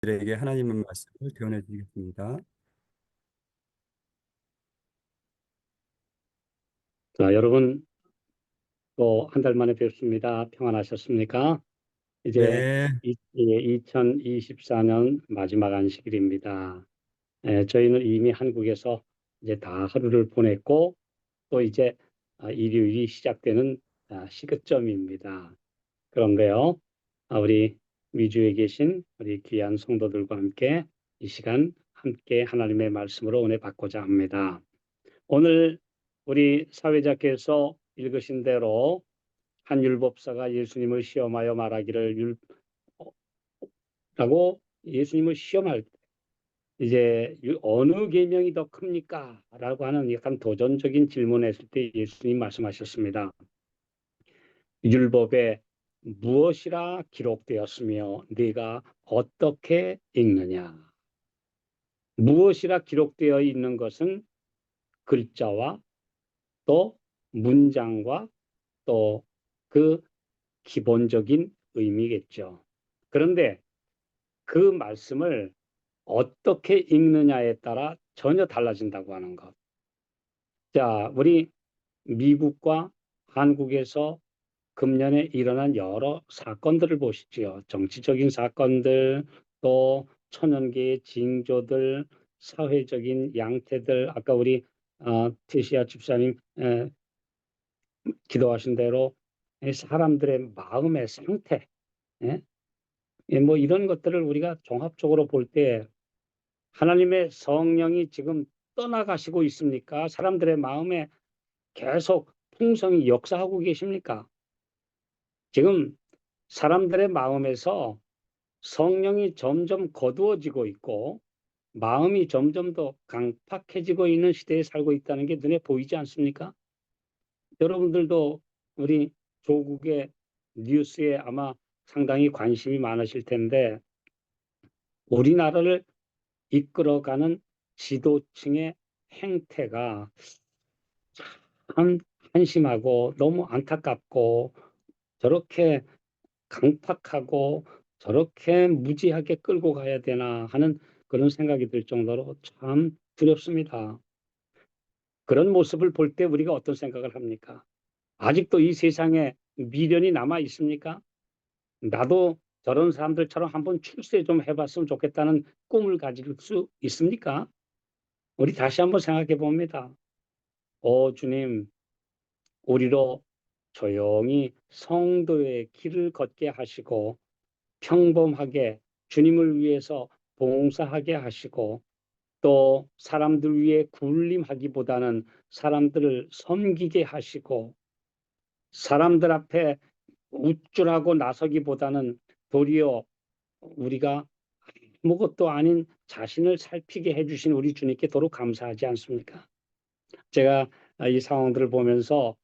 들에게 하나님의 말씀을 교훈해 드리겠습니다. 자, 여러분, 또 한 달 만에 뵙습니다. 평안하셨습니까? 이제 네, 2024년 마지막 안식일입니다. 저희는 이미 한국에서 이제 다 하루를 보냈고, 또 이제 일요일이 시작되는 시급점입니다. 그런데요, 우리 위주에 계신 우리 귀한 성도들과 함께 이 시간 함께 하나님의 말씀으로 은혜 받고자 합니다. 오늘 우리 사회자께서 읽으신 대로 한 율법사가 예수님을 시험하여 말하기를 라고 예수님을 시험할 때 이제 어느 계명이 더 큽니까? 라고 하는 약간 도전적인 질문을 했을 때 예수님 말씀하셨습니다. 율법에 무엇이라 기록되었으며 네가 어떻게 읽느냐? 무엇이라 기록되어 있는 것은 글자와 또 문장과 또 그 기본적인 의미겠죠. 그런데 그 말씀을 어떻게 읽느냐에 따라 전혀 달라진다고 하는 것. 자, 우리 미국과 한국에서 금년에 일어난 여러 사건들을 보시지요. 정치적인 사건들, 또 천연계의 징조들, 사회적인 양태들, 아까 우리 티시아 집사님 기도하신 대로 사람들의 마음의 상태, 예? 뭐 이런 것들을 우리가 종합적으로 볼 때 하나님의 성령이 지금 떠나가시고 있습니까? 사람들의 마음에 계속 풍성히 역사하고 계십니까? 지금 사람들의 마음에서 성령이 점점 거두어지고 있고 마음이 점점 더 강팍해지고 있는 시대에 살고 있다는 게 눈에 보이지 않습니까? 여러분들도 우리 조국의 뉴스에 아마 상당히 관심이 많으실 텐데 우리나라를 이끌어가는 지도층의 행태가 참 한심하고 너무 안타깝고 저렇게 강팍하고 저렇게 무지하게 끌고 가야 되나 하는 그런 생각이 들 정도로 참 두렵습니다. 그런 모습을 볼 때 우리가 어떤 생각을 합니까? 아직도 이 세상에 미련이 남아 있습니까? 나도 저런 사람들처럼 한번 출세 좀 해봤으면 좋겠다는 꿈을 가질 수 있습니까? 우리 다시 한번 생각해 봅니다. 오 주님, 우리로 조용히 성도의 길을 걷게 하시고 평범하게 주님을 위해서 봉사하게 하시고 또 사람들 위해 군림하기보다는 사람들을 섬기게 하시고 사람들 앞에 우쭐하고 나서기보다는 도리어 우리가 아무것도 아닌 자신을 살피게 해주신 우리 주님께 도로 감사하지 않습니까? 제가 이 상황들을 보면서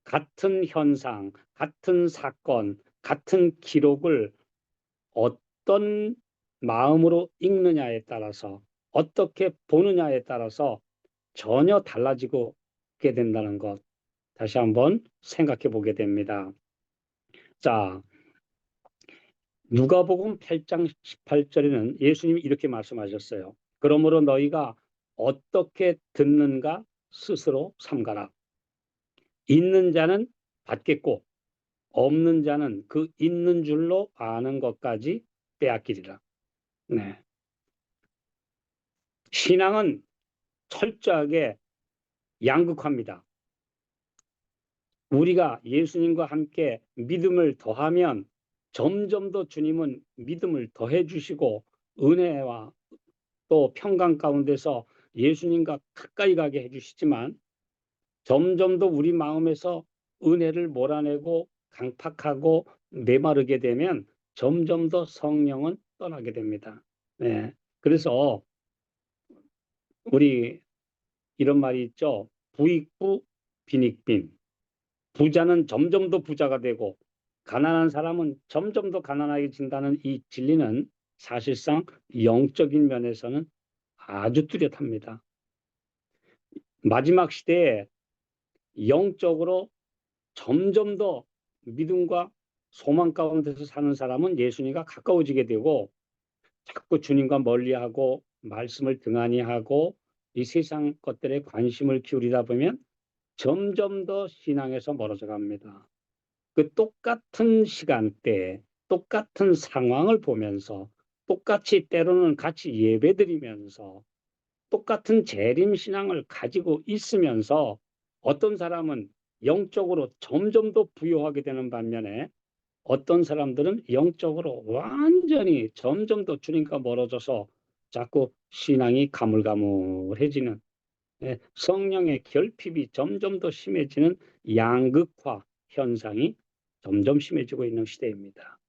같은 현상, 같은 사건, 같은 기록을 어떤 마음으로 읽느냐에 따라서 어떻게 보느냐에 따라서 전혀 달라지고 게 된다는 것 다시 한번 생각해 보게 됩니다. 자, 누가복음 8장 18절에는 예수님이 이렇게 말씀하셨어요. 그러므로 너희가 어떻게 듣는가 스스로 삼가라. 있는 자는 받겠고 없는 자는 그 있는 줄로 아는 것까지 빼앗기리라. 네. 신앙은 철저하게 양극화입니다. 우리가 예수님과 함께 믿음을 더하면 점점 더 주님은 믿음을 더해 주시고 은혜와 또 평강 가운데서 예수님과 가까이 가게 해주시지만 점점 더 우리 마음에서 은혜를 몰아내고 강팍하고 메마르게 되면 점점 더 성령은 떠나게 됩니다. 네. 그래서 우리 이런 말이 있죠. 부익부 빈익빈. 부자는 점점 더 부자가 되고 가난한 사람은 점점 더 가난해진다는 이 진리는 사실상 영적인 면에서는 아주 뚜렷합니다. 마지막 시대에 영적으로 점점 더 믿음과 소망 가운데서 사는 사람은 예수님과 가까워지게 되고 자꾸 주님과 멀리하고 말씀을 등한히 하고 이 세상 것들에 관심을 기울이다 보면 점점 더 신앙에서 멀어져 갑니다. 그 똑같은 시간대에 똑같은 상황을 보면서 똑같이 때로는 같이 예배드리면서 똑같은 재림신앙을 가지고 있으면서 어떤 사람은 영적으로 점점 더 부유하게 되는 반면에 어떤 사람들은 영적으로 완전히 점점 더 주님과 멀어져서 자꾸 신앙이 가물가물해지는, 성령의 결핍이 점점 더 심해지는 양극화 현상이 점점 심해지고 있는 시대입니다.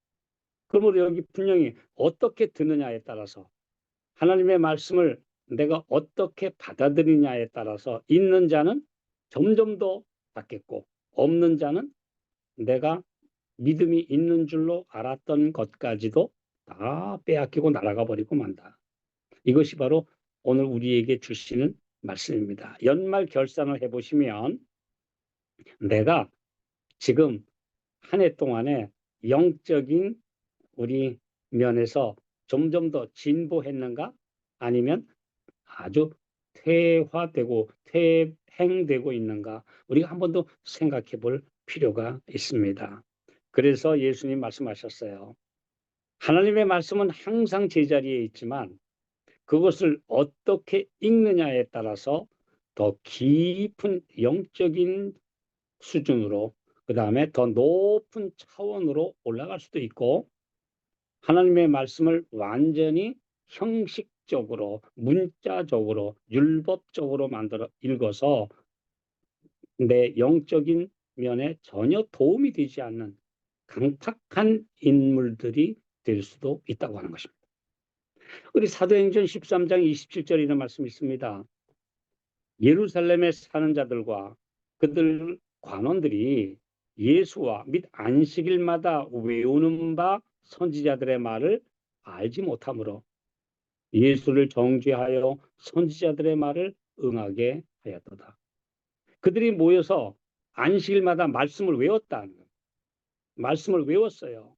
그러므로 여기 분명히 어떻게 듣느냐에 따라서 하나님의 말씀을 내가 어떻게 받아들이냐에 따라서 있는 자는 점점 더 받겠고 없는 자는 내가 믿음이 있는 줄로 알았던 것까지도 다 빼앗기고 날아가 버리고 만다. 이것이 바로 오늘 우리에게 주시는 말씀입니다. 연말 결산을 해보시면 내가 지금 한 해 동안에 영적인 우리 면에서 점점 더 진보했는가 아니면 아주 퇴화되고 퇴행되고 있는가 우리가 한 번 더 생각해 볼 필요가 있습니다. 그래서 예수님 말씀하셨어요. 하나님의 말씀은 항상 제자리에 있지만 그것을 어떻게 읽느냐에 따라서 더 깊은 영적인 수준으로 그다음에 더 높은 차원으로 올라갈 수도 있고 하나님의 말씀을 완전히 형식적으로 문자적으로 율법적으로 만들어 읽어서 내 영적인 면에 전혀 도움이 되지 않는 강탁한 인물들이 될 수도 있다고 하는 것입니다. 우리 사도행전 13장 27절에 이런 말씀이 있습니다. 예루살렘에 사는 자들과 그들 관원들이 예수와 및 안식일마다 외우는 바 선지자들의 말을 알지 못하므로 예수를 정죄하여 선지자들의 말을 응하게 하였도다. 그들이 모여서 안식일마다 말씀을 외웠다는 거예요. 말씀을 외웠어요.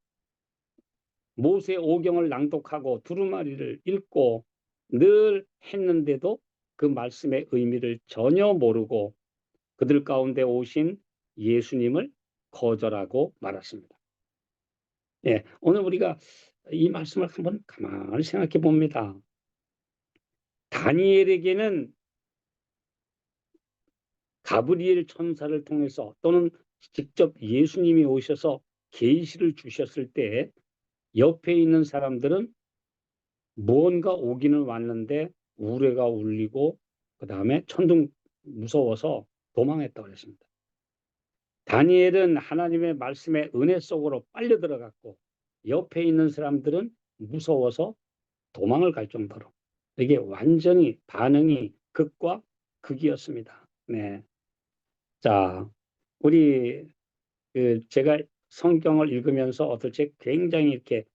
모세 오경을 낭독하고 두루마리를 읽고 늘 했는데도 그 말씀의 의미를 전혀 모르고 그들 가운데 오신 예수님을 거절하고 말았습니다. 예, 오늘 우리가 이 말씀을 한번 가만히 생각해 봅니다. 다니엘에게는 가브리엘 천사를 통해서 또는 직접 예수님이 오셔서 계시를 주셨을 때 옆에 있는 사람들은 무언가 오기는 왔는데 우레가 울리고 그 다음에 천둥 무서워서 도망했다고 그랬습니다. 다니엘은 하나님의 말씀의 은혜 속으로 빨려 들어갔고 옆에 있는 사람들은 무서워서 도망을 갈 정도로 이게 완전히 반응이 극과 극이었습니다. 네. 자, 우리 제가 성경을 읽으면서 어떨지 굉장히 이렇게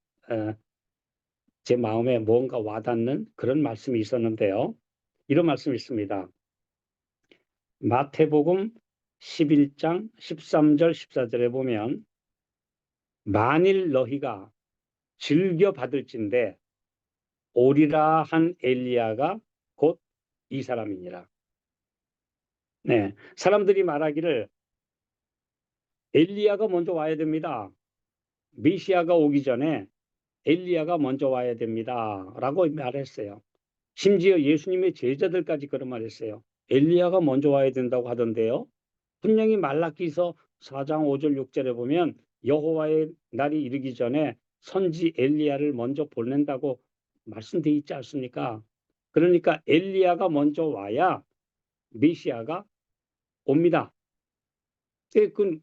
제 마음에 뭔가 와닿는 그런 말씀이 있었는데요. 이런 말씀이 있습니다. 마태복음 11장 13절 14절에 보면 만일 너희가 즐겨 받을진대 오리라 한 엘리야가 곧 이 사람이니라. 네, 사람들이 말하기를 엘리야가 먼저 와야 됩니다. 메시아가 오기 전에 엘리야가 먼저 와야 됩니다. 라고 말했어요. 심지어 예수님의 제자들까지 그런 말했어요. 엘리야가 먼저 와야 된다고 하던데요. 분명히 말라기서 4장 5절 6절에 보면 여호와의 날이 이르기 전에 선지 엘리야를 먼저 보낸다고 말씀되어 있지 않습니까? 그러니까 엘리야가 먼저 와야 메시아가 옵니다. 그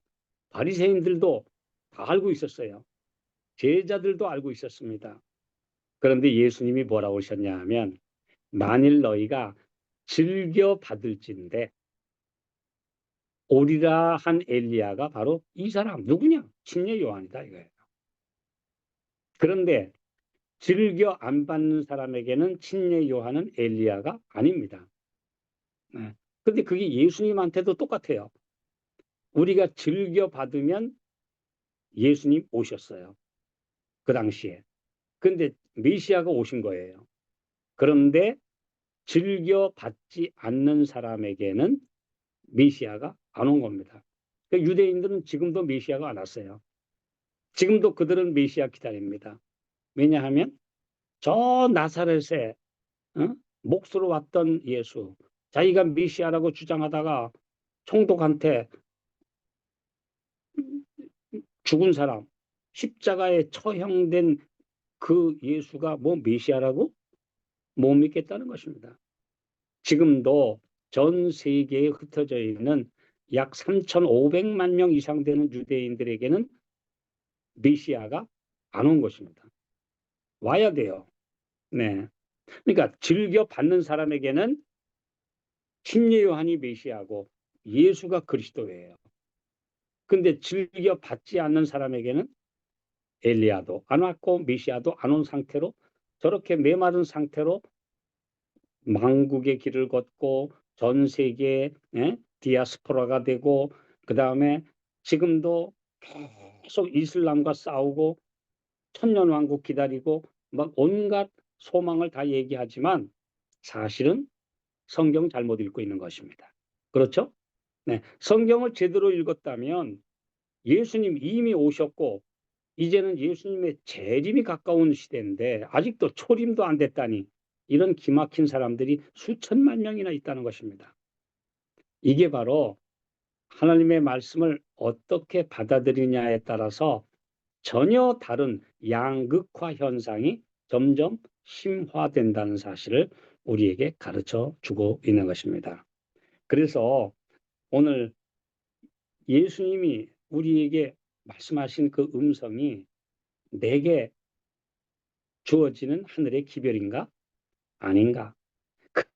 바리새인들도 다 알고 있었어요. 제자들도 알고 있었습니다. 그런데 예수님이 뭐라고 하셨냐 하면 만일 너희가 즐겨 받을진대 오리라 한 엘리야가 바로 이 사람 누구냐? 침례 요한이다 이거예요. 그런데 즐겨 안 받는 사람에게는 침례 요한은 엘리야가 아닙니다. 네. 근데 그게 예수님한테도 똑같아요. 우리가 즐겨 받으면 예수님 오셨어요. 그 당시에. 근데 메시아가 오신 거예요. 그런데 즐겨 받지 않는 사람에게는 메시아가 안 온 겁니다. 그러니까 유대인들은 지금도 메시아가 안 왔어요. 지금도 그들은 메시아 기다립니다. 왜냐하면 저 나사렛에 몫으로 왔던 예수, 자기가 메시아라고 주장하다가 총독한테 죽은 사람, 십자가에 처형된 그 예수가 뭐 메시아라고 못 믿겠다는 것입니다. 지금도 전 세계에 흩어져 있는 약 3,500만 명 이상 되는 유대인들에게는 메시아가 안 온 것입니다. 와야 돼요. 네. 그러니까 즐겨 받는 사람에게는 침례 요한이 메시아고 예수가 그리스도예요. 근데 즐겨 받지 않는 사람에게는 엘리야도 안 왔고 메시아도 안 온 상태로 저렇게 메마른 상태로 망국의 길을 걷고 전 세계에 디아스포라가 되고 그다음에 지금도 계속 이슬람과 싸우고 천년왕국 기다리고 막 온갖 소망을 다 얘기하지만 사실은 성경 잘못 읽고 있는 것입니다. 그렇죠? 네, 성경을 제대로 읽었다면 예수님 이미 오셨고 이제는 예수님의 재림이 가까운 시대인데 아직도 초림도 안 됐다니 이런 기막힌 사람들이 수천만 명이나 있다는 것입니다. 이게 바로 하나님의 말씀을 어떻게 받아들이냐에 따라서 전혀 다른 양극화 현상이 점점 심화된다는 사실을 우리에게 가르쳐 주고 있는 것입니다. 그래서 오늘 예수님이 우리에게 말씀하신 그 음성이 내게 주어지는 하늘의 기별인가? 아닌가?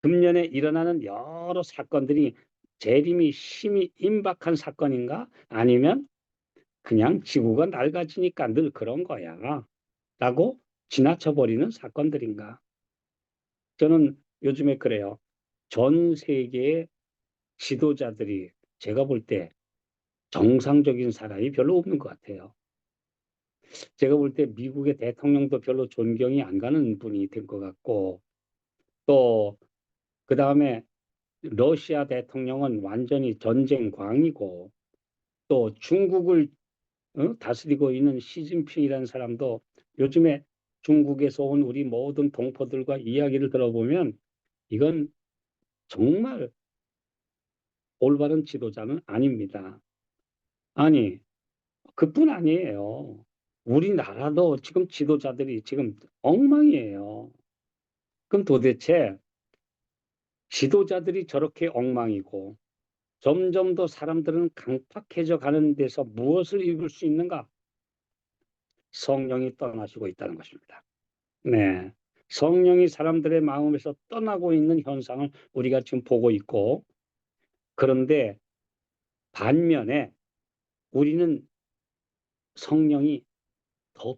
금년에 일어나는 여러 사건들이 재림이 심히 임박한 사건인가? 아니면 그냥 지구가 낡아지니까 늘 그런 거야 라고 지나쳐버리는 사건들인가? 저는 요즘에 그래요. 전 세계의 지도자들이 제가 볼 때 정상적인 사람이 별로 없는 것 같아요. 제가 볼 때 미국의 대통령도 별로 존경이 안 가는 분이 된 것 같고 또 그다음에 러시아 대통령은 완전히 전쟁광이고 또 중국을 다스리고 있는 시진핑이라는 사람도 요즘에 중국에서 온 우리 모든 동포들과 이야기를 들어보면 이건 정말 올바른 지도자는 아닙니다. 아니, 그뿐 아니에요. 우리나라도 지금 지도자들이 지금 엉망이에요. 그럼 도대체 지도자들이 저렇게 엉망이고 점점 더 사람들은 강팍해져 가는 데서 무엇을 읽을 수 있는가? 성령이 떠나시고 있다는 것입니다. 네. 성령이 사람들의 마음에서 떠나고 있는 현상을 우리가 지금 보고 있고 그런데 반면에 우리는 성령이 더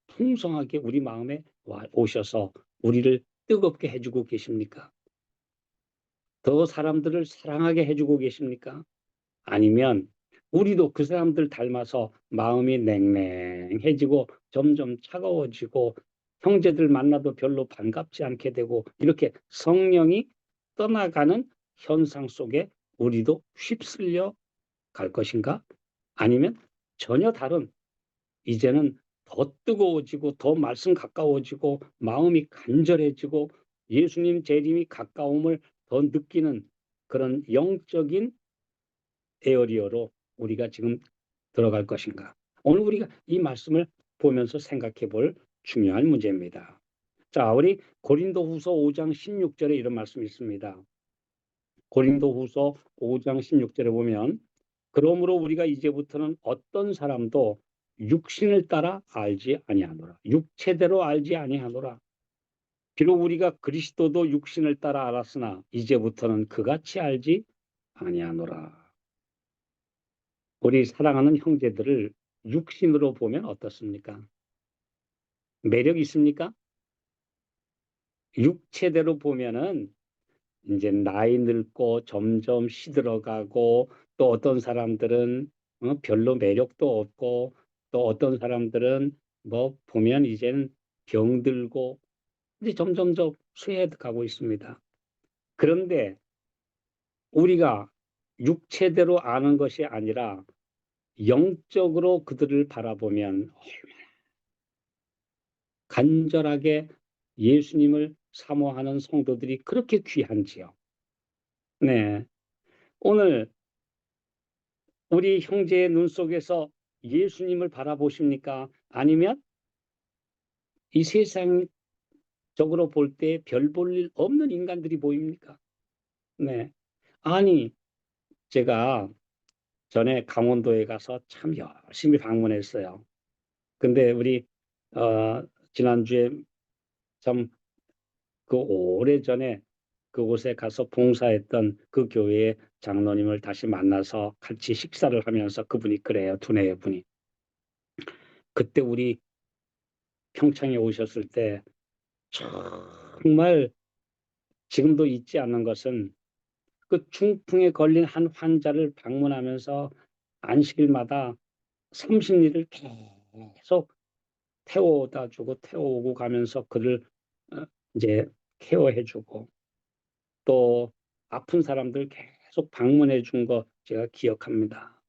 풍성하게 우리 마음에 오셔서 우리를 뜨겁게 해주고 계십니까? 더 사람들을 사랑하게 해주고 계십니까? 아니면 우리도 그 사람들 닮아서 마음이 냉랭해지고 점점 차가워지고 형제들 만나도 별로 반갑지 않게 되고 이렇게 성령이 떠나가는 현상 속에 우리도 휩쓸려 갈 것인가? 아니면 전혀 다른 이제는 더 뜨거워지고 더 말씀 가까워지고 마음이 간절해지고 예수님 재림이 가까움을 더 느끼는 그런 영적인 에어리어로 우리가 지금 들어갈 것인가? 오늘 우리가 이 말씀을 보면서 생각해 볼 중요한 문제입니다. 자, 우리 고린도후서 5장 16절에 이런 말씀이 있습니다. 고린도후서 5장 16절에 보면 그러므로 우리가 이제부터는 어떤 사람도 육신을 따라 알지 아니하노라. 육체대로 알지 아니하노라. 비록 우리가 그리스도도 육신을 따라 알았으나 이제부터는 그같이 알지 아니하노라. 우리 사랑하는 형제들을 육신으로 보면 어떻습니까? 매력 있습니까? 육체대로 보면은 이제 나이 늙고 점점 시들어가고 또 어떤 사람들은 별로 매력도 없고 또 어떤 사람들은 뭐 보면 이제는 병들고 이제 점점점 쇠해가고 있습니다. 그런데 우리가 육체대로 아는 것이 아니라 영적으로 그들을 바라보면 간절하게 예수님을 사모하는 성도들이 그렇게 귀한지요. 네. 오늘 우리 형제의 눈 속에서 예수님을 바라보십니까? 아니면 이 세상적으로 볼 때 별 볼 일 없는 인간들이 보입니까? 네. 아니, 제가 전에 강원도에 가서 참 열심히 방문했어요. 근데 우리 지난주에 참 그 오래전에 그곳에 가서 봉사했던 그 교회의 장로님을 다시 만나서 같이 식사를 하면서 그분이 그래요. 두뇌 분이. 그때 우리 평창에 오셨을 때 정말 지금도 잊지 않는 것은 그 중풍에 걸린 한 환자를 방문하면서 안식일마다 30리를 계속 태워다 주고 태워오고 가면서 그를 이제 케어해 주고 또 아픈 사람들 계속 방문해 준 거 제가 기억합니다.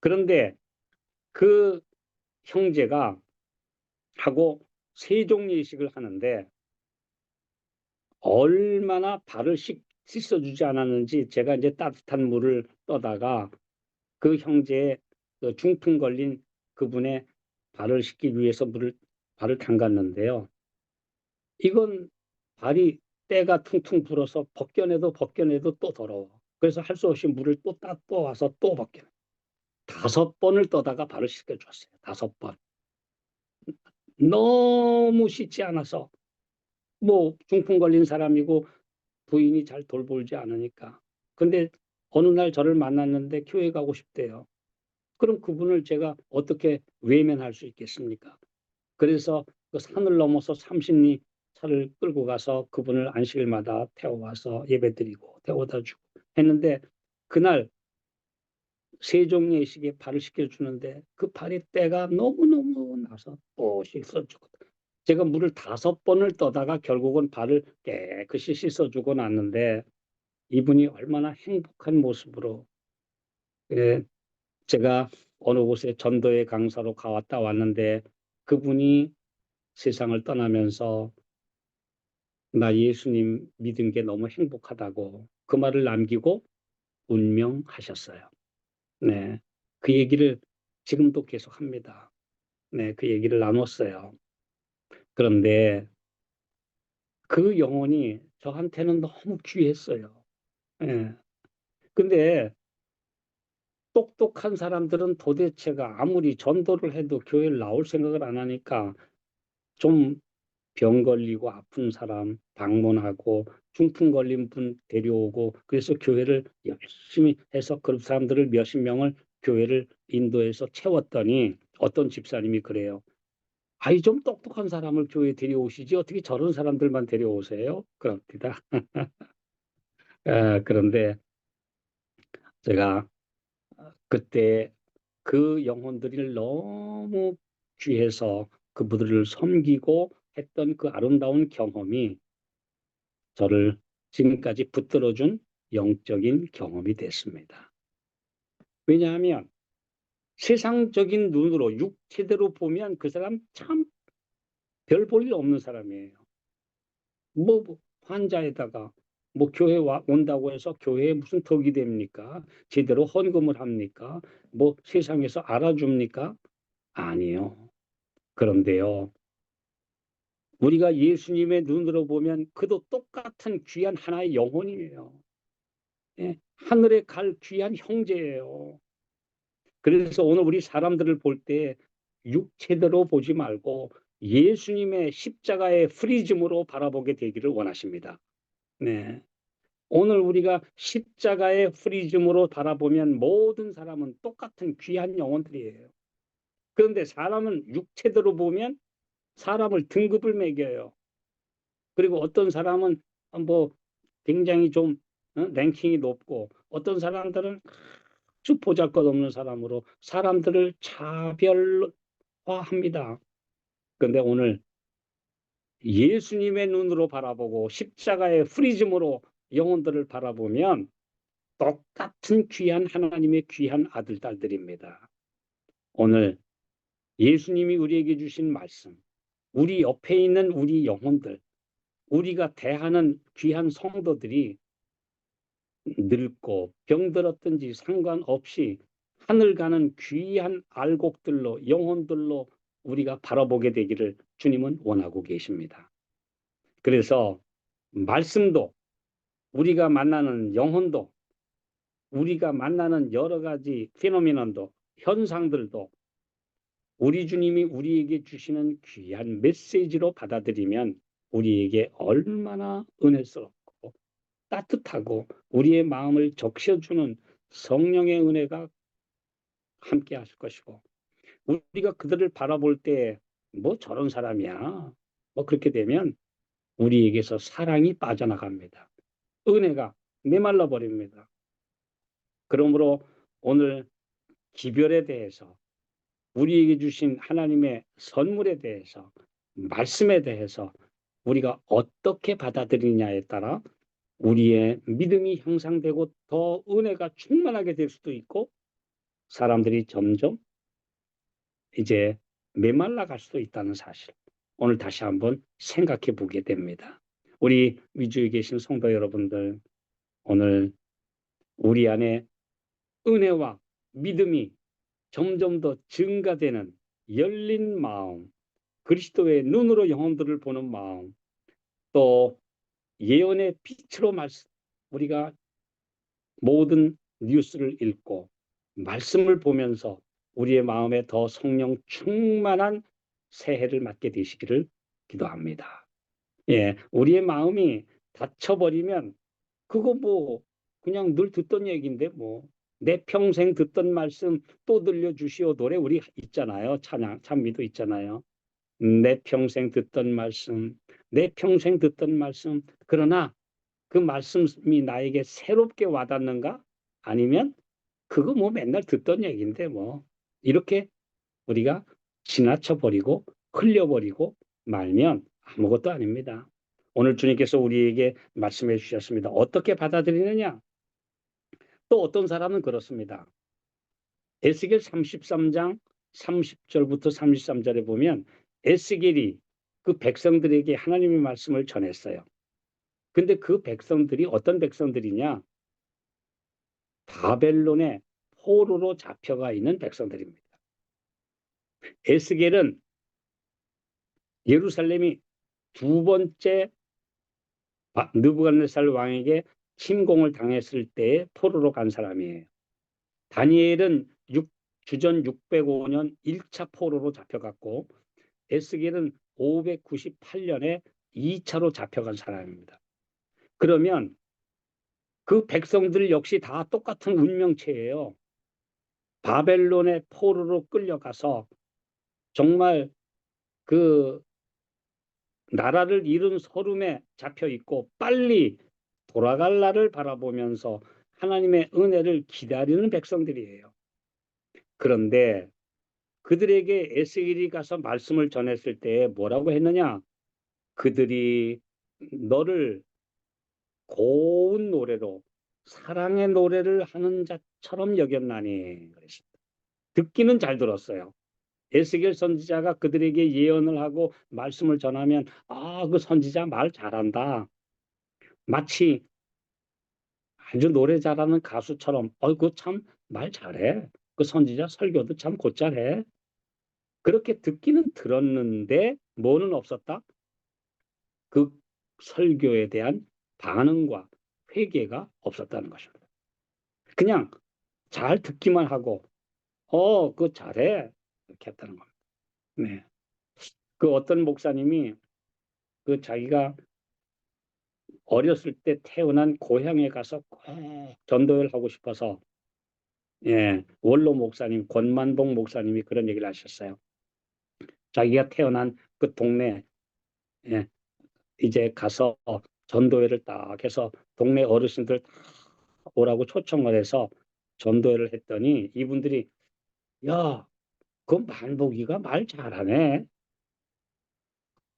그런데 그 형제가 하고 세종 예식을 하는데 얼마나 발을 씻어주지 않았는지 제가 이제 따뜻한 물을 떠다가 그 형제의 그 중풍 걸린 그분의 발을 씻기 위해서 발을 담갔는데요. 이건 발이 때가 퉁퉁 불어서 벗겨내도 또 더러워. 그래서 할 수 없이 물을 또 와서 또 벗겨. 5번을 떠다가 발을 씻겨줬어요. 5번. 너무 씻지 않아서 뭐 중풍 걸린 사람이고 부인이 잘 돌보지 않으니까. 근데 어느 날 저를 만났는데 교회 가고 싶대요. 그럼 그분을 제가 어떻게 외면할 수 있겠습니까? 그래서 그 산을 넘어서 30리 차를 끌고 가서 그분을 안식일마다 태워와서 예배드리고 태워다 주고 했는데 그날 세종 예식에 발을 씻겨주는데 그 발이 때가 너무너무 나서 또 씻어주고 제가 물을 5번을 떠다가 결국은 발을 깨끗이 씻어주고 났는데 이분이 얼마나 행복한 모습으로 예, 제가 어느 곳에 전도의 강사로 가왔다 왔는데 그분이 세상을 떠나면서 나 예수님 믿은 게 너무 행복하다고 그 말을 남기고 운명하셨어요. 네, 그 얘기를 지금도 계속 합니다. 네, 그 얘기를 나눴어요. 그런데 그 영혼이 저한테는 너무 귀했어요. 예. 근데 똑똑한 사람들은 도대체가 아무리 전도를 해도 교회를 나올 생각을 안 하니까 좀 병 걸리고 아픈 사람 방문하고 중풍 걸린 분 데려오고 그래서 교회를 열심히 해서 그 사람들을 몇십 명을 교회를 인도해서 채웠더니 어떤 집사님이 그래요. 아이 좀 똑똑한 사람을 교회에 데려오시지 어떻게 저런 사람들만 데려오세요? 그럽니다. 그런데 제가 그때 그 영혼들이 너무 귀해서 그분들을 섬기고 했던 그 아름다운 경험이 저를 지금까지 붙들어준 영적인 경험이 됐습니다. 왜냐하면 세상적인 눈으로 육체대로 보면 그 사람 참 별 볼 일 없는 사람이에요. 뭐 환자에다가 뭐 교회 온다고 해서 교회에 무슨 덕이 됩니까? 제대로 헌금을 합니까? 뭐 세상에서 알아줍니까? 아니요. 그런데요. 우리가 예수님의 눈으로 보면 그도 똑같은 귀한 하나의 영혼이에요. 예, 하늘에 갈 귀한 형제예요. 그래서 오늘 우리 사람들을 볼 때 육체대로 보지 말고 예수님의 십자가의 프리즘으로 바라보게 되기를 원하십니다. 네. 오늘 우리가 십자가의 프리즘으로 바라보면 모든 사람은 똑같은 귀한 영혼들이에요. 그런데 사람은 육체대로 보면 사람을 등급을 매겨요. 그리고 어떤 사람은 뭐 굉장히 좀 랭킹이 높고 어떤 사람들은 아주 보잘것없는 사람으로 사람들을 차별화합니다. 그런데 오늘 예수님의 눈으로 바라보고 십자가의 프리즘으로 영혼들을 바라보면 똑같은 귀한 하나님의 귀한 아들, 딸들입니다. 오늘 예수님이 우리에게 주신 말씀, 우리 옆에 있는 우리 영혼들, 우리가 대하는 귀한 성도들이 늙고 병들었든지 상관없이 하늘 가는 귀한 알곡들로 영혼들로 우리가 바라보게 되기를 주님은 원하고 계십니다. 그래서 말씀도 우리가 만나는 영혼도 우리가 만나는 여러 가지 피노미넌도 현상들도 우리 주님이 우리에게 주시는 귀한 메시지로 받아들이면 우리에게 얼마나 은혜스럽고 따뜻하고 우리의 마음을 적셔주는 성령의 은혜가 함께 하실 것이고 우리가 그들을 바라볼 때 뭐 저런 사람이야 뭐 그렇게 되면 우리에게서 사랑이 빠져나갑니다. 은혜가 메말라 버립니다. 그러므로 오늘 기별에 대해서 우리에게 주신 하나님의 선물에 대해서 말씀에 대해서 우리가 어떻게 받아들이냐에 따라 우리의 믿음이 향상되고 더 은혜가 충만하게 될 수도 있고 사람들이 점점 이제 메말라 갈 수도 있다는 사실 오늘 다시 한번 생각해 보게 됩니다. 우리 위주에 계신 성도 여러분들 오늘 우리 안에 은혜와 믿음이 점점 더 증가되는 열린 마음 그리스도의 눈으로 영혼들을 보는 마음 또 예언의 빛으로 우리가 모든 뉴스를 읽고 말씀을 보면서 우리의 마음에 더 성령 충만한 새해를 맞게 되시기를 기도합니다. 예, 우리의 마음이 닫혀버리면 그거 뭐 그냥 늘 듣던 얘기인데 뭐 내 평생 듣던 말씀 또 들려주시오 노래 우리 있잖아요. 찬양 찬미도 있잖아요. 내 평생 듣던 말씀 내 평생 듣던 말씀 그러나 그 말씀이 나에게 새롭게 와닿는가? 아니면 그거 뭐 맨날 듣던 얘기인데 뭐 이렇게 우리가 지나쳐 버리고 흘려버리고 말면 아무것도 아닙니다. 오늘 주님께서 우리에게 말씀해 주셨습니다. 어떻게 받아들이느냐? 또 어떤 사람은 그렇습니다. 에스겔 33장 30절부터 33절에 보면 에스겔이 그 백성들에게 하나님의 말씀을 전했어요. 근데 그 백성들이 어떤 백성들이냐? 바벨론의 포로로 잡혀가 있는 백성들입니다. 에스겔은 예루살렘이 두 번째 느부갓네살 왕에게 침공을 당했을 때 포로로 간 사람이에요. 다니엘은 주전 605년 1차 포로로 잡혀갔고 에스겔은 598년에 2차로 잡혀간 사람입니다. 그러면 그 백성들 역시 다 똑같은 운명체예요. 바벨론의 포로로 끌려가서 정말 그 나라를 잃은 서름에 잡혀 있고 빨리 돌아갈 날을 바라보면서 하나님의 은혜를 기다리는 백성들이에요. 그런데 그들에게 에스겔이 가서 말씀을 전했을 때 뭐라고 했느냐? 그들이 너를 고운 노래로 사랑의 노래를 하는 자처럼 여겼나니 그랬습니다. 듣기는 잘 들었어요. 에스겔 선지자가 그들에게 예언을 하고 말씀을 전하면 그 선지자 말 잘한다. 마치 아주 노래 잘하는 가수처럼 그 참 말 잘해. 그 선지자 설교도 참 곧잘해. 그렇게 듣기는 들었는데 뭐는 없었다? 그 설교에 대한 반응과 회개가 없었다는 것입니다. 그냥 잘 듣기만 하고 그거 잘해. 이렇게 했다는 겁니다. 네. 그 어떤 목사님이 그 자기가 어렸을 때 태어난 고향에 가서 꼭 전도를 하고 싶어서 원로 목사님 권만봉 목사님이 그런 얘기를 하셨어요. 자기가 태어난 그 동네 이제 가서 전도회를 딱 해서 동네 어르신들 다 오라고 초청을 해서 전도회를 했더니 이분들이 야, 그 만복이가 말 잘하네.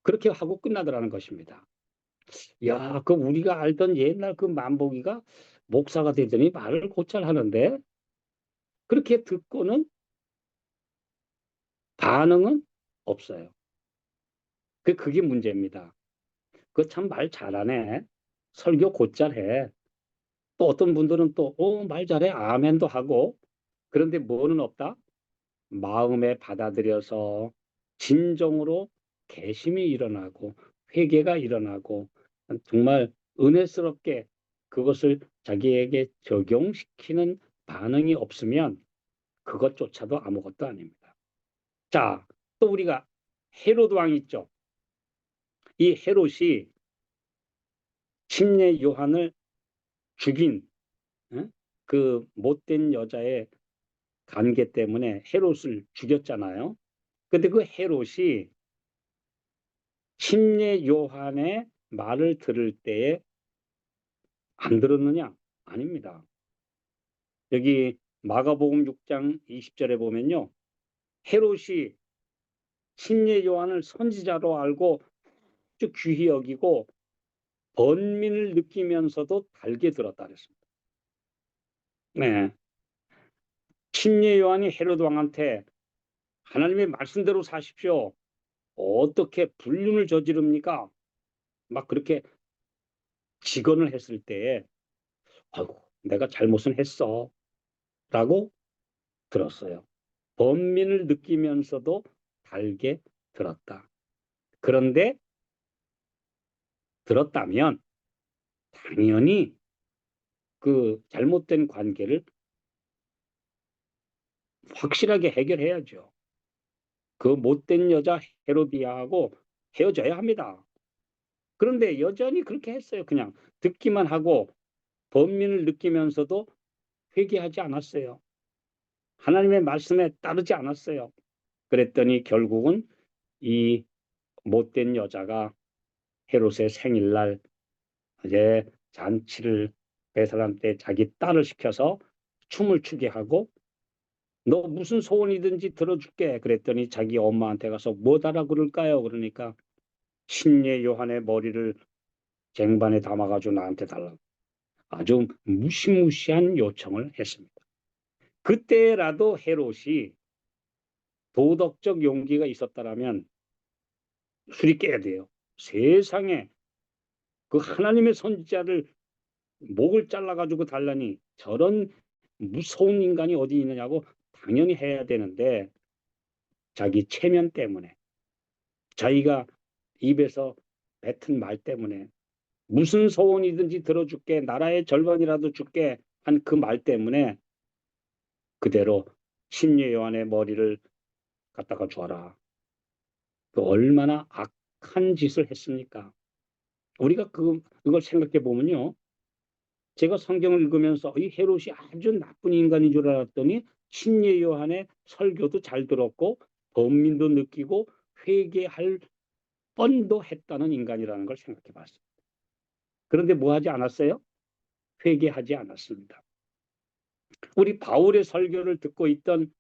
그렇게 하고 끝나더라는 것입니다. 야, 그 우리가 알던 옛날 그 만복이가 목사가 되더니 말을 곧잘 하는데 그렇게 듣고는 반응은 없어요. 그게 문제입니다. 그 참 말 잘하네. 설교 곧잘 해. 또 어떤 분들은 또 말 잘해. 아멘도 하고. 그런데 뭐는 없다? 마음에 받아들여서 진정으로 개심이 일어나고 회개가 일어나고 정말 은혜스럽게 그것을 자기에게 적용시키는 반응이 없으면 그것조차도 아무것도 아닙니다. 자, 또 우리가 헤롯 왕 있죠. 이 헤롯이 침례 요한을 죽인 그 못된 여자의 관계 때문에 헤롯을 죽였잖아요. 근데 그 헤롯이 침례 요한의 말을 들을 때에 안 들었느냐? 아닙니다. 여기 마가복음 6장 20절에 보면요. 헤롯이 침례 요한을 선지자로 알고 아주 귀히 여기고 번민을 느끼면서도 달게 들었다 그랬습니다. 네. 침례 요한이 헤롯 왕한테 하나님의 말씀대로 사십시오. 어떻게 불륜을 저지릅니까? 막 그렇게 직언을 했을 때에 아이고, 내가 잘못은 했어. 라고 들었어요. 번민을 느끼면서도 달게 들었다. 그런데 들었다면 당연히 그 잘못된 관계를 확실하게 해결해야죠. 그 못된 여자 헤로디아하고 헤어져야 합니다. 그런데 여전히 그렇게 했어요. 그냥 듣기만 하고 번민을 느끼면서도 회개하지 않았어요. 하나님의 말씀에 따르지 않았어요. 그랬더니 결국은 이 못된 여자가 헤롯의 생일날 이제 잔치를 베살람 때 자기 딸을 시켜서 춤을 추게 하고 너 무슨 소원이든지 들어줄게 그랬더니 자기 엄마한테 가서 뭐 달라 그럴까요? 그러니까 신예 요한의 머리를 쟁반에 담아가지고 나한테 달라고 아주 무시무시한 요청을 했습니다. 그때라도 헤롯이 도덕적 용기가 있었다라면 술이 깨야 돼요. 세상에 그 하나님의 선지자를 목을 잘라가지고 달라니 저런 무서운 인간이 어디 있느냐고 당연히 해야 되는데 자기 체면 때문에 자기가 입에서 뱉은 말 때문에 무슨 소원이든지 들어줄게 나라의 절반이라도 줄게 한 그 말 때문에 그대로 신예 요한의 머리를 갖다가 줘라. 그 얼마나 악한 짓을 했습니까? 우리가 그걸 생각해 보면요. 제가 성경을 읽으면서 이 헤롯이 아주 나쁜 인간인 줄 알았더니 신예 요한의 설교도 잘 들었고 범민도 느끼고 회개할 뻔도 했다는 인간이라는 걸 생각해 봤습니다. 그런데 뭐 하지 않았어요? 회개하지 않았습니다. 우리 바울의 설교를 듣고 있던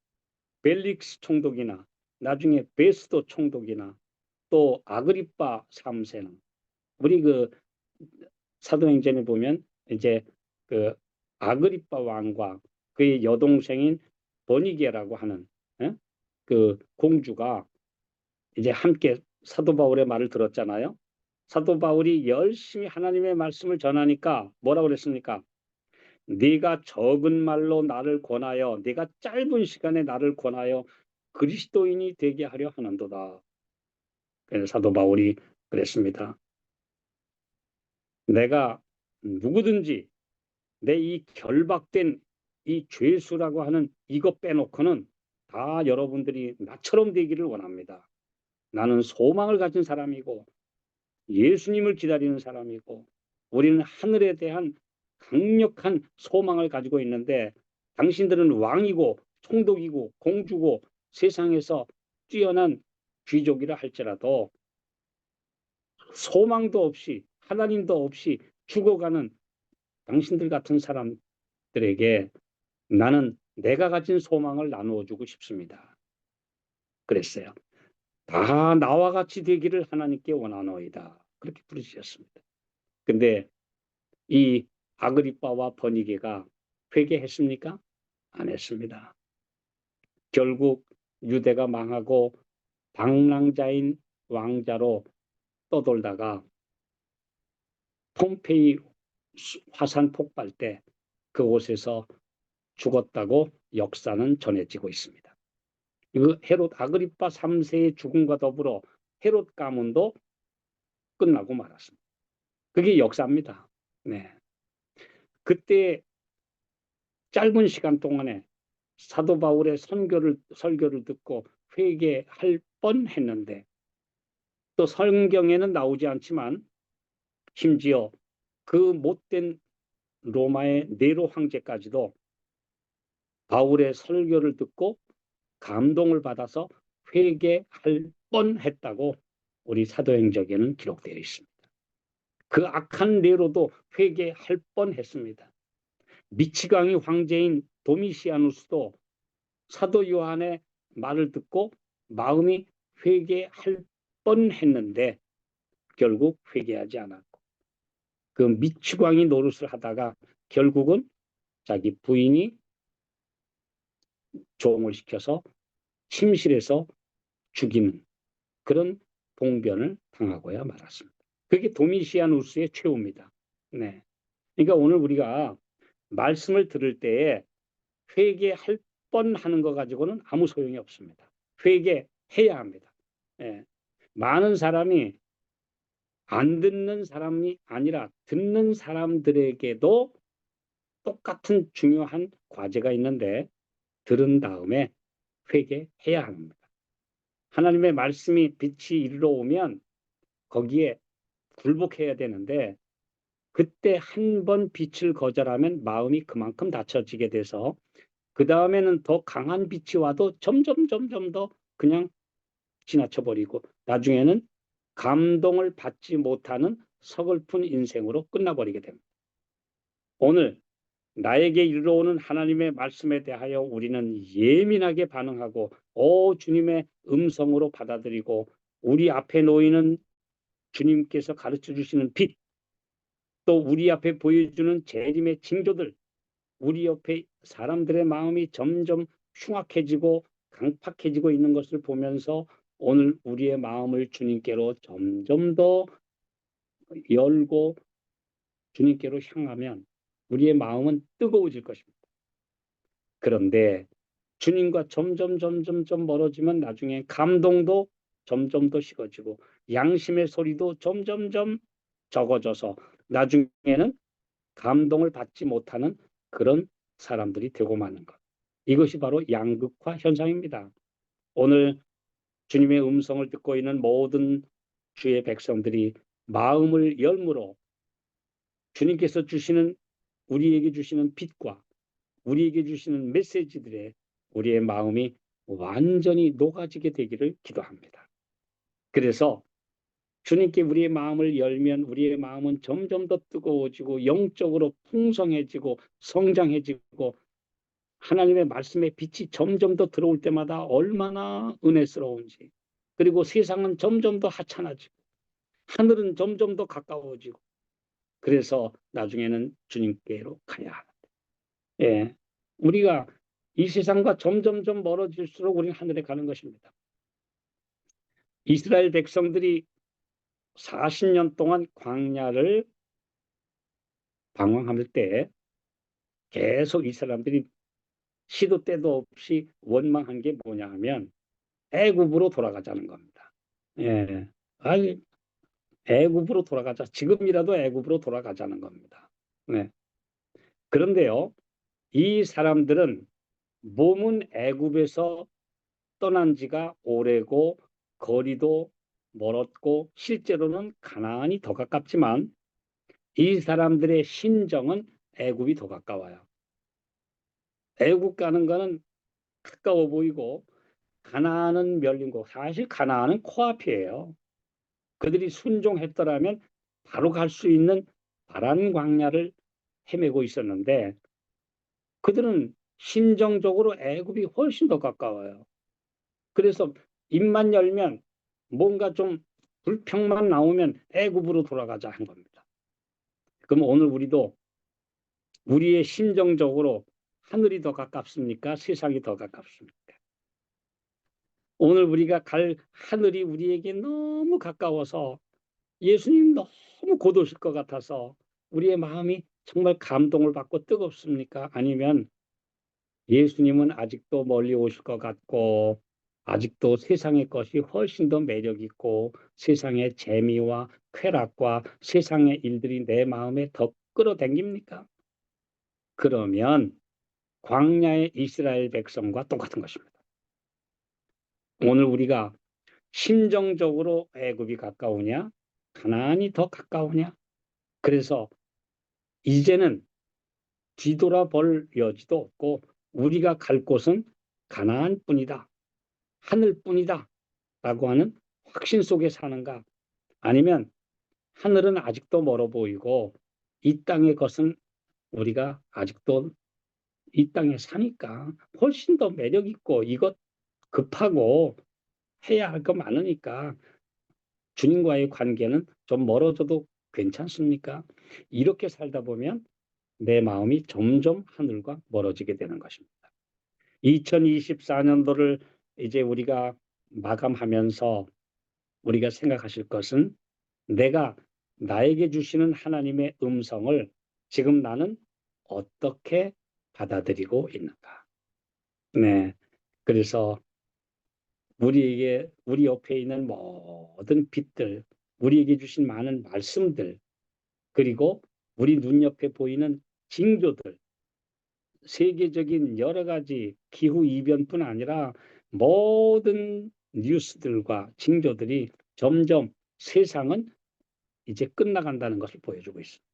벨릭스 총독이나 나중에 베스도 총독이나 또 아그리파 3세는 우리 그 사도행전에 보면 이제 그 아그리파 왕과 그의 여동생인 버니게라고 하는 그 공주가 이제 함께 사도 바울의 말을 들었잖아요. 사도 바울이 열심히 하나님의 말씀을 전하니까 뭐라고 그랬습니까? 네가 적은 말로 나를 권하여 네가 짧은 시간에 나를 권하여 그리스도인이 되게 하려 하는도다. 그래서 사도 바울이 그랬습니다. 내가 누구든지 내 이 결박된 이 죄수라고 하는 이것 빼놓고는 다 여러분들이 나처럼 되기를 원합니다. 나는 소망을 가진 사람이고 예수님을 기다리는 사람이고 우리는 하늘에 대한 강력한 소망을 가지고 있는데 당신들은 왕이고 총독이고 공주고 세상에서 뛰어난 귀족이라 할지라도 소망도 없이 하나님도 없이 죽어가는 당신들 같은 사람들에게 나는 내가 가진 소망을 나누어 주고 싶습니다. 그랬어요. 다 나와 같이 되기를 하나님께 원하노이다. 그렇게 부르셨습니다. 근데 이 아그리빠와 버니게가 회개했습니까? 안 했습니다. 결국 유대가 망하고 방랑자인 왕자로 떠돌다가 폼페이 화산 폭발 때 그곳에서 죽었다고 역사는 전해지고 있습니다. 그 헤롯 아그리파 3세의 죽음과 더불어 헤롯 가문도 끝나고 말았습니다. 그게 역사입니다. 네. 그때 짧은 시간 동안에 사도 바울의 설교를 듣고 회개할 뻔했는데 또 성경에는 나오지 않지만 심지어 그 못된 로마의 네로 황제까지도 바울의 설교를 듣고 감동을 받아서 회개할 뻔했다고 우리 사도행전에는 기록되어 있습니다. 그 악한 네로도 회개할 뻔했습니다. 미치광이 황제인 도미시아누스도 사도 요한의 말을 듣고 마음이 회개할 뻔했는데 결국 회개하지 않았고 그 미치광이 노릇을 하다가 결국은 자기 부인이 조응을 시켜서 침실에서 죽이는 그런 봉변을 당하고야 말았습니다. 그게 도미시아누스의 최후입니다. 네. 그러니까 오늘 우리가 말씀을 들을 때에 회개할 뻔하는 거 가지고는 아무 소용이 없습니다. 회개해야 합니다. 예. 많은 사람이 안 듣는 사람이 아니라 듣는 사람들에게도 똑같은 중요한 과제가 있는데 들은 다음에 회개해야 합니다. 하나님의 말씀이 빛이 이르러 오면 거기에 굴복해야 되는데 그때 한 번 빛을 거절하면 마음이 그만큼 닫혀지게 돼서 그 다음에는 더 강한 빛이 와도 점점 더 그냥 지나쳐버리고 나중에는 감동을 받지 못하는 서글픈 인생으로 끝나버리게 됩니다. 오늘 나에게 이르러오는 하나님의 말씀에 대하여 우리는 예민하게 반응하고 주님의 음성으로 받아들이고 우리 앞에 놓이는 주님께서 가르쳐 주시는 빛, 또 우리 앞에 보여주는 재림의 징조들, 우리 옆에 사람들의 마음이 점점 흉악해지고 강팍해지고 있는 것을 보면서 오늘 우리의 마음을 주님께로 점점 더 열고 주님께로 향하면 우리의 마음은 뜨거워질 것입니다. 그런데 주님과 점점 멀어지면 나중에 감동도 점점 더 식어지고 양심의 소리도 점점 적어져서 나중에는 감동을 받지 못하는 그런 사람들이 되고 마는 것. 이것이 바로 양극화 현상입니다. 오늘 주님의 음성을 듣고 있는 모든 주의 백성들이 마음을 열므로 주님께서 주시는 우리에게 주시는 빛과 우리에게 주시는 메시지들에 우리의 마음이 완전히 녹아지게 되기를 기도합니다. 그래서 주님께 우리의 마음을 열면 우리의 마음은 점점 더 뜨거워지고 영적으로 풍성해지고 성장해지고 하나님의 말씀의 빛이 점점 더 들어올 때마다 얼마나 은혜스러운지 그리고 세상은 점점 더 하찮아지고 하늘은 점점 더 가까워지고 그래서 나중에는 주님께로 가야 합니다. 예, 우리가 이 세상과 점점 멀어질수록 우리는 하늘에 가는 것입니다. 이스라엘 백성들이 40년 동안 광야를 방황할 때 계속 이 사람들이 시도 때도 없이 원망한 게 뭐냐 하면 애굽으로 돌아가자는 겁니다. 예, 아니 애굽으로 돌아가자. 지금이라도 애굽으로 돌아가자는 겁니다. 네. 그런데요, 이 사람들은 몸은 애굽에서 떠난 지가 오래고 거리도 멀었고 실제로는 가나안이 더 가깝지만 이 사람들의 심정은 애굽이 더 가까워요. 애굽 가는 거는 가까워 보이고 가나안은 멀린 곳. 사실 가나안은 코앞이에요. 그들이 순종했더라면 바로 갈 수 있는 바란 광야를 헤매고 있었는데 그들은 심정적으로 애굽이 훨씬 더 가까워요. 그래서 입만 열면 뭔가 좀 불평만 나오면 애굽으로 돌아가자 한 겁니다. 그럼 오늘 우리도 우리의 심정적으로 하늘이 더 가깝습니까? 세상이 더 가깝습니까? 오늘 우리가 갈 하늘이 우리에게 너무 가까워서 예수님 너무 곧 오실 것 같아서 우리의 마음이 정말 감동을 받고 뜨겁습니까? 아니면 예수님은 아직도 멀리 오실 것 같고 아직도 세상의 것이 훨씬 더 매력 있고 세상의 재미와 쾌락과 세상의 일들이 내 마음에 더 끌어당깁니까? 그러면 광야의 이스라엘 백성과 똑같은 것입니다. 오늘 우리가 심정적으로 애굽이 가까우냐 가나안이 더 가까우냐 그래서 이제는 뒤돌아볼 여지도 없고 우리가 갈 곳은 가나안뿐이다. 하늘뿐이다. 라고 하는 확신 속에 사는가 아니면 하늘은 아직도 멀어 보이고 이 땅의 것은 우리가 아직도 이 땅에 사니까 훨씬 더 매력 있고 이것 급하고 해야 할 거 많으니까 주님과의 관계는 좀 멀어져도 괜찮습니까? 이렇게 살다 보면 내 마음이 점점 하늘과 멀어지게 되는 것입니다. 2024년도를 이제 우리가 마감하면서 우리가 생각하실 것은 내가 나에게 주시는 하나님의 음성을 지금 나는 어떻게 받아들이고 있는가. 네. 그래서 우리에게 우리 옆에 있는 모든 빛들, 우리에게 주신 많은 말씀들, 그리고 우리 눈옆에 보이는 징조들, 세계적인 여러 가지 기후 이변뿐 아니라 모든 뉴스들과 징조들이 점점 세상은 이제 끝나간다는 것을 보여주고 있습니다.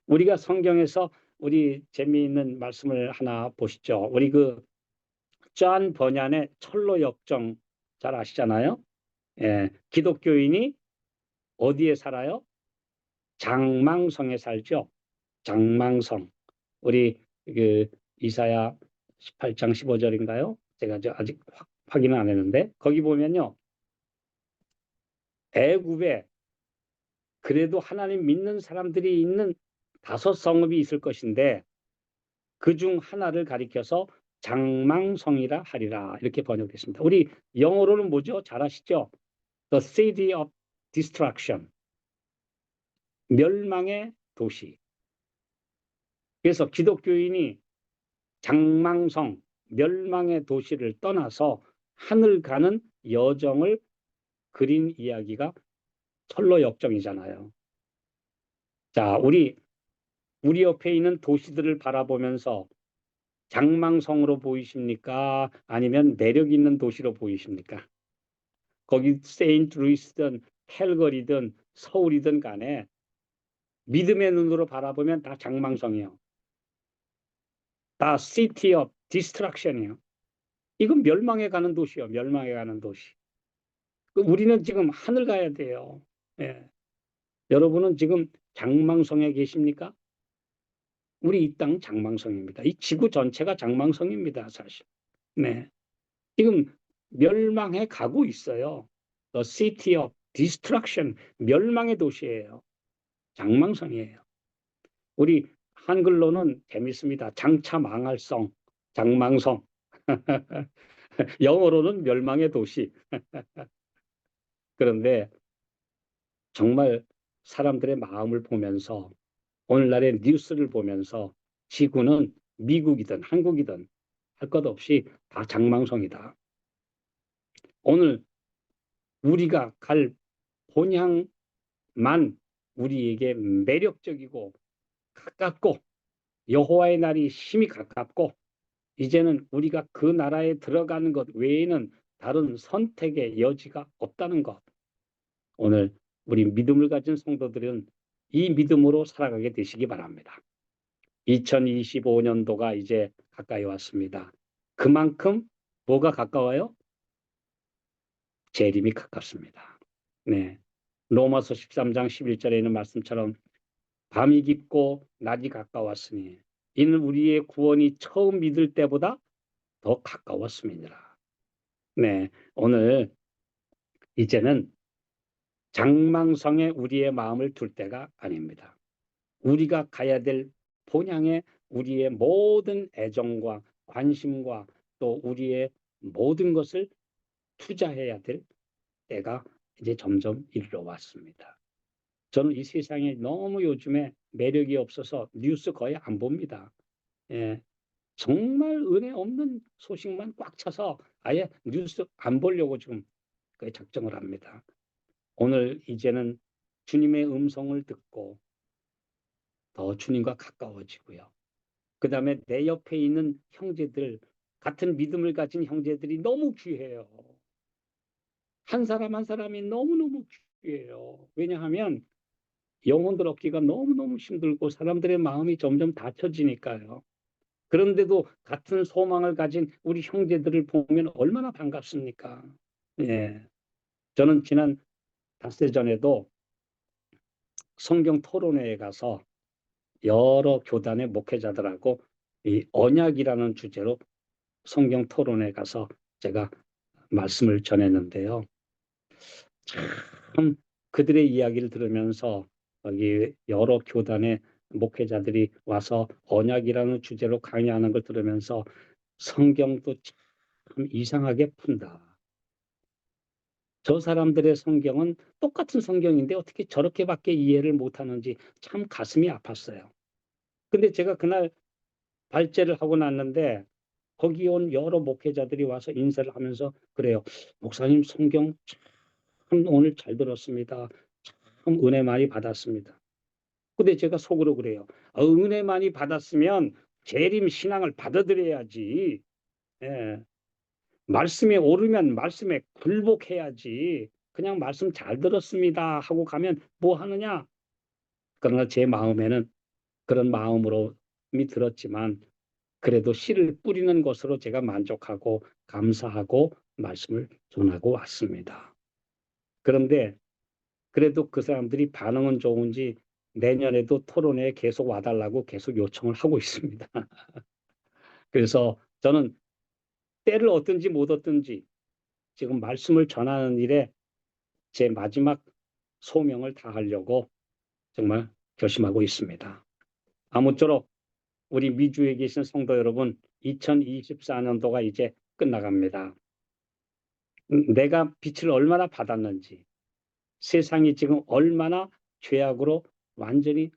우리가 성경에서 우리 재미있는 말씀을 하나 보시죠. 우리 그존 버년의 철로 역정 잘 아시잖아요. 예, 기독교인이 어디에 살아요? 장망성에 살죠. 장망성. 우리 그 이사야 18장 15절인가요? 제가 아직 확인은 안 했는데 거기 보면요. 애굽에 그래도 하나님 믿는 사람들이 있는 5성읍이 있을 것인데 그중 하나를 가리켜서 장망성이라 하리라 이렇게 번역됐습니다. 우리 영어로는 뭐죠? 잘 아시죠? The City of Destruction. 멸망의 도시. 그래서 기독교인이 장망성, 멸망의 도시를 떠나서 하늘 가는 여정을 그린 이야기가 철로 역정이잖아요. 자, 우리 옆에 있는 도시들을 바라보면서 장망성으로 보이십니까? 아니면 매력 있는 도시로 보이십니까? 거기 세인트루이스든 캘거리든 서울이든 간에 믿음의 눈으로 바라보면 다 장망성이요. 다 City of Destruction이요. 이건 멸망해 가는 도시요. 멸망해 가는 도시. 우리는 지금 하늘 가야 돼요. 예. 여러분은 지금 장망성에 계십니까? 우리 이 땅 장망성입니다. 이 지구 전체가 장망성입니다, 사실. 네. 지금 멸망해 가고 있어요. The City of Destruction, 멸망의 도시예요. 장망성이에요. 우리 한글로는 재밌습니다. 장차 망할 성, 장망성. 영어로는 멸망의 도시. 그런데 정말 사람들의 마음을 보면서 오늘날의 뉴스를 보면서 지구는 미국이든 한국이든 할 것 없이 다 장망성이다. 오늘 우리가 갈 본향만 우리에게 매력적이고 가깝고 여호와의 날이 심히 가깝고 이제는 우리가 그 나라에 들어가는 것 외에는 다른 선택의 여지가 없다는 것. 오늘 우리 믿음을 가진 성도들은 이 믿음으로 살아가게 되시기 바랍니다. 2025년도가 이제 가까이 왔습니다. 그만큼 뭐가 가까워요? 재림이 가깝습니다. 네. 로마서 13장 11절에 있는 말씀처럼 밤이 깊고 낮이 가까웠으니 이는 우리의 구원이 처음 믿을 때보다 더 가까웠습니다. 네. 오늘 이제는 장망성에 우리의 마음을 둘 때가 아닙니다. 우리가 가야 될 본향에 우리의 모든 애정과 관심과 또 우리의 모든 것을 투자해야 될 때가 이제 점점 이르러 왔습니다. 저는 이 세상에 너무 요즘에 매력이 없어서 뉴스 거의 안 봅니다. 예, 정말 은혜 없는 소식만 꽉 차서 아예 뉴스 안 보려고 지금 거의 작정을 합니다. 오늘 이제는 주님의 음성을 듣고 더 주님과 가까워지고요. 그 다음에 내 옆에 있는 형제들, 같은 믿음을 가진 형제들이 너무 귀해요. 한 사람 한 사람이 너무너무 귀해요. 왜냐하면 영혼들 얻기가 너무너무 힘들고 사람들의 마음이 점점 닫혀지니까요. 그런데도 같은 소망을 가진 우리 형제들을 보면 얼마나 반갑습니까? 예. 저는 지난 닷새 전에도 성경 토론회에 가서 여러 교단의 목회자들하고 이 언약이라는 주제로 성경 토론회 가서 제가 말씀을 전했는데요. 참 그들의 이야기를 들으면서 여기 여러 교단의 목회자들이 와서 언약이라는 주제로 강의하는 걸 들으면서 성경도 참 이상하게 푼다. 저 사람들의 성경은 똑같은 성경인데 어떻게 저렇게밖에 이해를 못하는지 참 가슴이 아팠어요. 근데 제가 그날 발제를 하고 났는데 거기 온 여러 목회자들이 와서 인사를 하면서 그래요. 목사님 성경 참 오늘 잘 들었습니다. 참 은혜 많이 받았습니다. 근데 제가 속으로 그래요. 은혜 많이 받았으면 재림 신앙을 받아들여야지. 예. 말씀에 오르면 말씀에 굴복해야지. 그냥 말씀 잘 들었습니다 하고 가면 뭐 하느냐? 그러나 제 마음에는 그런 마음으로 이미 들었지만 그래도 씨를 뿌리는 것으로 제가 만족하고 감사하고 말씀을 전하고 왔습니다. 그런데 그래도 그 사람들이 반응은 좋은지 내년에도 토론회에 계속 와달라고 계속 요청을 하고 있습니다. 그래서 저는 때를 얻든지 못 얻든지 지금 말씀을 전하는 일에 제 마지막 소명을 다하려고 정말 결심하고 있습니다. 아무쪼록 우리 미주에 계신 성도 여러분, 2024년도가 이제 끝나갑니다. 내가 빛을 얼마나 받았는지, 세상이 지금 얼마나 죄악으로 완전히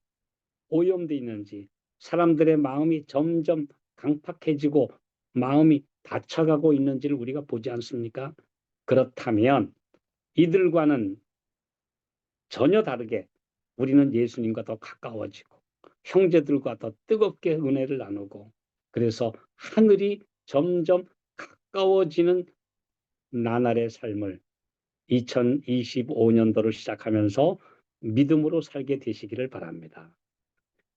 오염되어 있는지, 사람들의 마음이 점점 강팍해지고 마음이 닫혀가고 있는지를 우리가 보지 않습니까? 그렇다면 이들과는 전혀 다르게 우리는 예수님과 더 가까워지고 형제들과 더 뜨겁게 은혜를 나누고 그래서 하늘이 점점 가까워지는 나날의 삶을 2025년도를 시작하면서 믿음으로 살게 되시기를 바랍니다.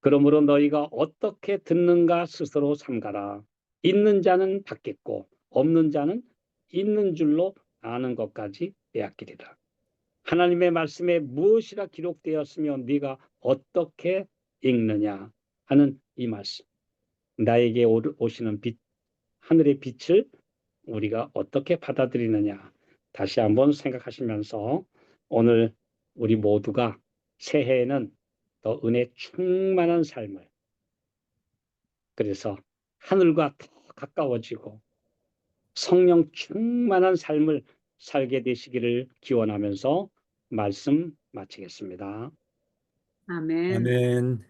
그러므로 너희가 어떻게 듣는가 스스로 삼가라. 있는 자는 받겠고 없는 자는 있는 줄로 아는 것까지 빼앗기리라. 하나님의 말씀에 무엇이라 기록되었으며 네가 어떻게 읽느냐 하는 이 말씀. 나에게 오시는 빛, 하늘의 빛을 우리가 어떻게 받아들이느냐 다시 한번 생각하시면서 오늘 우리 모두가 새해에는 더 은혜 충만한 삶을 그래서 하늘과 더 가까워지고 성령 충만한 삶을 살게 되시기를 기원하면서 말씀 마치겠습니다. 아멘. 아멘.